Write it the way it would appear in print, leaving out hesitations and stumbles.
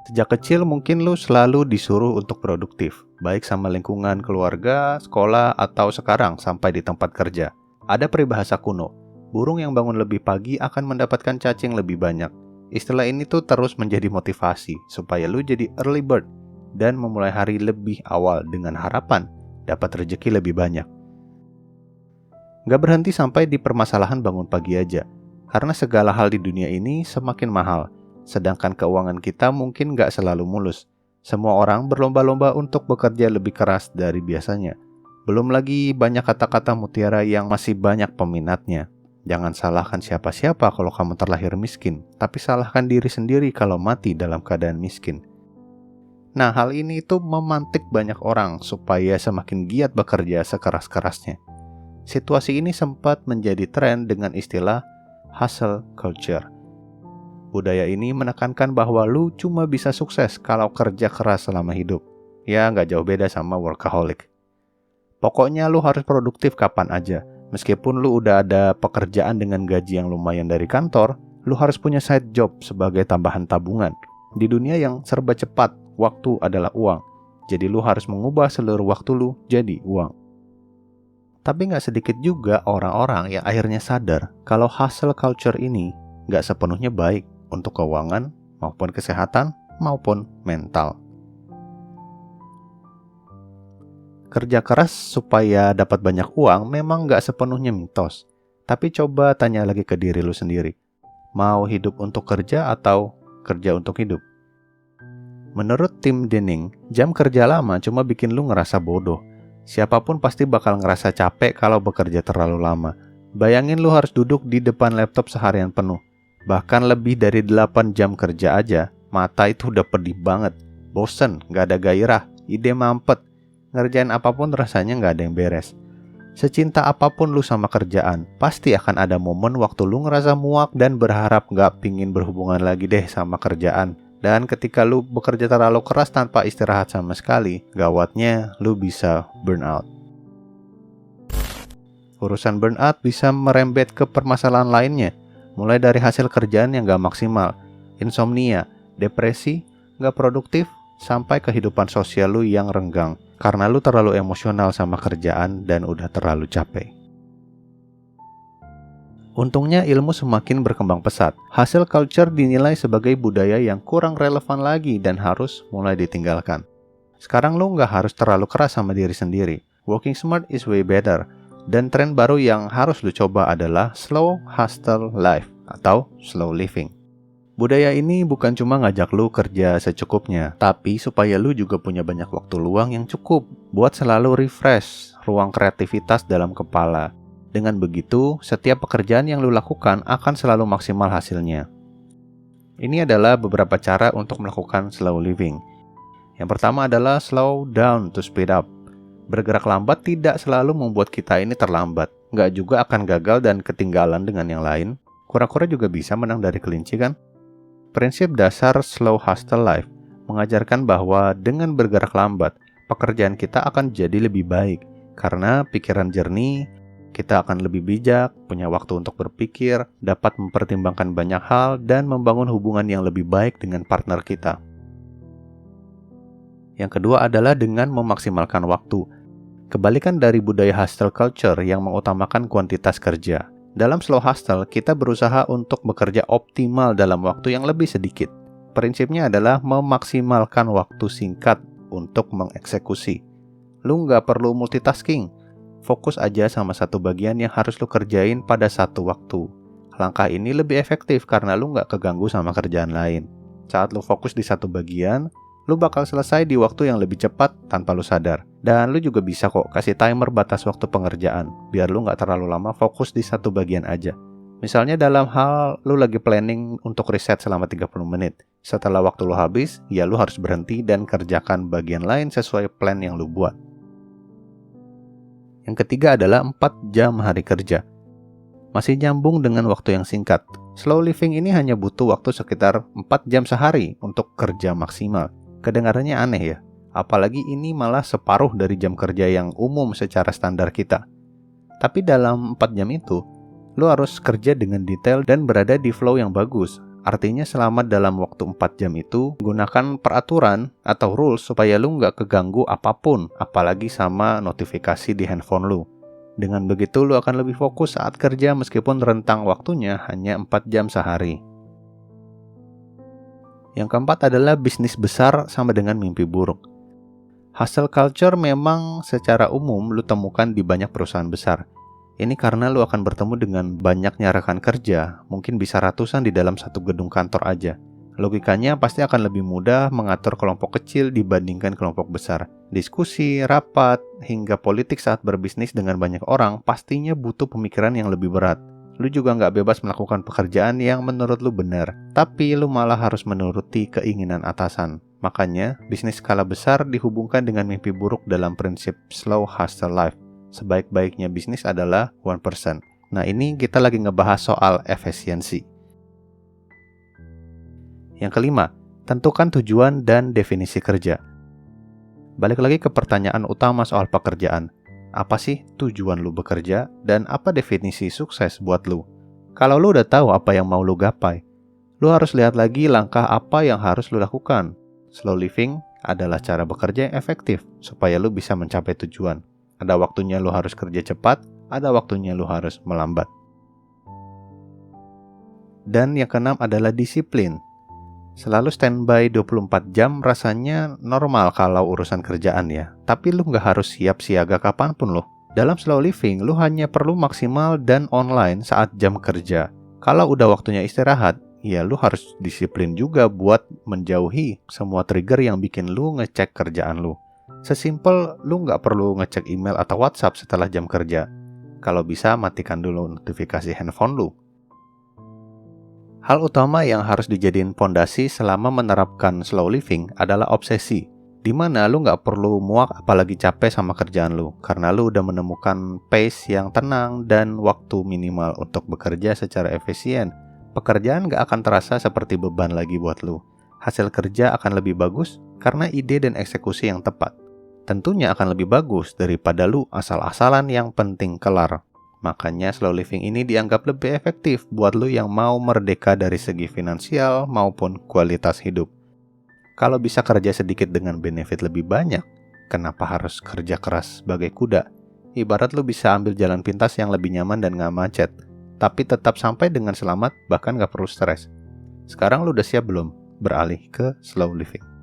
Sejak kecil mungkin lu selalu disuruh untuk produktif, baik sama lingkungan keluarga, sekolah, atau sekarang sampai di tempat kerja. Ada peribahasa kuno, burung yang bangun lebih pagi akan mendapatkan cacing lebih banyak. Istilah ini tuh terus menjadi motivasi supaya lu jadi early bird dan memulai hari lebih awal dengan harapan dapat rezeki lebih banyak. Gak berhenti sampai di permasalahan bangun pagi aja, karena segala hal di dunia ini semakin mahal, sedangkan keuangan kita mungkin gak selalu mulus. Semua orang berlomba-lomba untuk bekerja lebih keras dari biasanya. Belum lagi banyak kata-kata mutiara yang masih banyak peminatnya. Jangan salahkan siapa-siapa kalau kamu terlahir miskin, tapi salahkan diri sendiri kalau mati dalam keadaan miskin. Nah, hal ini itu memantik banyak orang supaya semakin giat bekerja sekeras-kerasnya. Situasi ini sempat menjadi tren dengan istilah hustle culture. Budaya ini menekankan bahwa lu cuma bisa sukses kalau kerja keras selama hidup. Ya, nggak jauh beda sama workaholic. Pokoknya lu harus produktif kapan aja. Meskipun lu udah ada pekerjaan dengan gaji yang lumayan dari kantor, lu harus punya side job sebagai tambahan tabungan. Di dunia yang serba cepat, waktu adalah uang. Jadi lu harus mengubah seluruh waktu lu jadi uang. Tapi nggak sedikit juga orang-orang yang akhirnya sadar kalau hustle culture ini nggak sepenuhnya baik untuk keuangan maupun kesehatan maupun mental. Kerja keras supaya dapat banyak uang memang nggak sepenuhnya mitos. Tapi coba tanya lagi ke diri lu sendiri. Mau hidup untuk kerja atau kerja untuk hidup? Menurut Tim Denning, jam kerja lama cuma bikin lu ngerasa bodoh. Siapapun pasti bakal ngerasa capek kalau bekerja terlalu lama. Bayangin lu harus duduk di depan laptop seharian penuh. Bahkan lebih dari 8 jam kerja aja, mata itu udah pedih banget. Bosen, gak ada gairah, ide mampet. Ngerjain apapun rasanya gak ada yang beres. Secinta apapun lu sama kerjaan, pasti akan ada momen waktu lu ngerasa muak dan berharap gak pingin berhubungan lagi deh sama kerjaan. Dan ketika lu bekerja terlalu keras tanpa istirahat sama sekali, gawatnya lu bisa burnout. Urusan burnout bisa merembet ke permasalahan lainnya, mulai dari hasil kerjaan yang gak maksimal, insomnia, depresi, gak produktif, sampai kehidupan sosial lu yang renggang, karena lu terlalu emosional sama kerjaan dan udah terlalu capek. Untungnya ilmu semakin berkembang pesat. Hustle culture dinilai sebagai budaya yang kurang relevan lagi dan harus mulai ditinggalkan. Sekarang lu nggak harus terlalu keras sama diri sendiri. Working smart is way better. Dan tren baru yang harus lu coba adalah slow hustle life atau slow living. Budaya ini bukan cuma ngajak lu kerja secukupnya, tapi supaya lu juga punya banyak waktu luang yang cukup buat selalu refresh ruang kreativitas dalam kepala. Dengan begitu, setiap pekerjaan yang lu lakukan akan selalu maksimal hasilnya. Ini adalah beberapa cara untuk melakukan slow living. Yang pertama adalah slow down to speed up. Bergerak lambat tidak selalu membuat kita ini terlambat. Nggak juga akan gagal dan ketinggalan dengan yang lain. Kura-kura juga bisa menang dari kelinci kan? Prinsip dasar slow hustle life mengajarkan bahwa dengan bergerak lambat, pekerjaan kita akan jadi lebih baik. Karena pikiran jernih, kita akan lebih bijak, punya waktu untuk berpikir, dapat mempertimbangkan banyak hal, dan membangun hubungan yang lebih baik dengan partner kita. Yang kedua adalah dengan memaksimalkan waktu. Kebalikan dari budaya hustle culture yang mengutamakan kuantitas kerja. Dalam slow hustle, kita berusaha untuk bekerja optimal dalam waktu yang lebih sedikit. Prinsipnya adalah memaksimalkan waktu singkat untuk mengeksekusi. Lu nggak perlu multitasking. Fokus aja sama satu bagian yang harus lu kerjain pada satu waktu. Langkah ini lebih efektif karena lu nggak keganggu sama kerjaan lain. Saat lu fokus di satu bagian, lu bakal selesai di waktu yang lebih cepat tanpa lu sadar. Dan lu juga bisa kok kasih timer batas waktu pengerjaan, biar lu nggak terlalu lama fokus di satu bagian aja. Misalnya dalam hal lu lagi planning untuk riset selama 30 menit. Setelah waktu lu habis, ya lu harus berhenti dan kerjakan bagian lain sesuai plan yang lu buat. Yang ketiga adalah 4 jam hari kerja. Masih nyambung dengan waktu yang singkat. Slow living ini hanya butuh waktu sekitar 4 jam sehari untuk kerja maksimal. Kedengarannya aneh ya, apalagi ini malah separuh dari jam kerja yang umum secara standar kita. Tapi dalam 4 jam itu, lu harus kerja dengan detail dan berada di flow yang bagus, Artinya selama dalam waktu 4 jam itu, gunakan peraturan atau rules supaya lu nggak keganggu apapun, apalagi sama notifikasi di handphone lu. Dengan begitu, lu akan lebih fokus saat kerja meskipun rentang waktunya hanya 4 jam sehari. Yang keempat adalah bisnis besar sama dengan mimpi buruk. Hustle culture memang secara umum lu temukan di banyak perusahaan besar. Ini karena lu akan bertemu dengan banyaknya rekan kerja, mungkin bisa ratusan di dalam satu gedung kantor aja. Logikanya pasti akan lebih mudah mengatur kelompok kecil dibandingkan kelompok besar. Diskusi, rapat, hingga politik saat berbisnis dengan banyak orang pastinya butuh pemikiran yang lebih berat. Lu juga nggak bebas melakukan pekerjaan yang menurut lu benar, tapi lu malah harus menuruti keinginan atasan. Makanya, bisnis skala besar dihubungkan dengan mimpi buruk dalam prinsip slow hustle life. Sebaik-baiknya bisnis adalah 1%. Nah, ini kita lagi ngebahas soal efisiensi. Yang kelima, tentukan tujuan dan definisi kerja. Balik lagi ke pertanyaan utama soal pekerjaan. Apa sih tujuan lu bekerja dan apa definisi sukses buat lu? Kalau lu udah tahu apa yang mau lu gapai, lu harus lihat lagi langkah apa yang harus lu lakukan. Slow living adalah cara bekerja yang efektif supaya lu bisa mencapai tujuan. Ada waktunya lu harus kerja cepat, ada waktunya lu harus melambat. Dan yang keenam adalah disiplin. Selalu standby 24 jam rasanya normal kalau urusan kerjaan ya. Tapi lu nggak harus siap siaga kapanpun loh. Dalam slow living, lu hanya perlu maksimal dan online saat jam kerja. Kalau udah waktunya istirahat, ya lu harus disiplin juga buat menjauhi semua trigger yang bikin lu ngecek kerjaan lu. Sesimpel lu nggak perlu ngecek email atau WhatsApp setelah jam kerja. Kalau bisa, matikan dulu notifikasi handphone lu. Hal utama yang harus dijadiin pondasi selama menerapkan slow living adalah obsesi, di mana lu nggak perlu muak apalagi capek sama kerjaan lu, karena lu udah menemukan pace yang tenang dan waktu minimal untuk bekerja secara efisien. Pekerjaan nggak akan terasa seperti beban lagi buat lu. Hasil kerja akan lebih bagus karena ide dan eksekusi yang tepat. Tentunya akan lebih bagus daripada lu asal-asalan yang penting kelar. Makanya slow living ini dianggap lebih efektif buat lu yang mau merdeka dari segi finansial maupun kualitas hidup. Kalau bisa kerja sedikit dengan benefit lebih banyak, kenapa harus kerja keras sebagai kuda? Ibarat lu bisa ambil jalan pintas yang lebih nyaman dan gak macet, tapi tetap sampai dengan selamat bahkan gak perlu stres. Sekarang lu udah siap belum beralih ke slow living?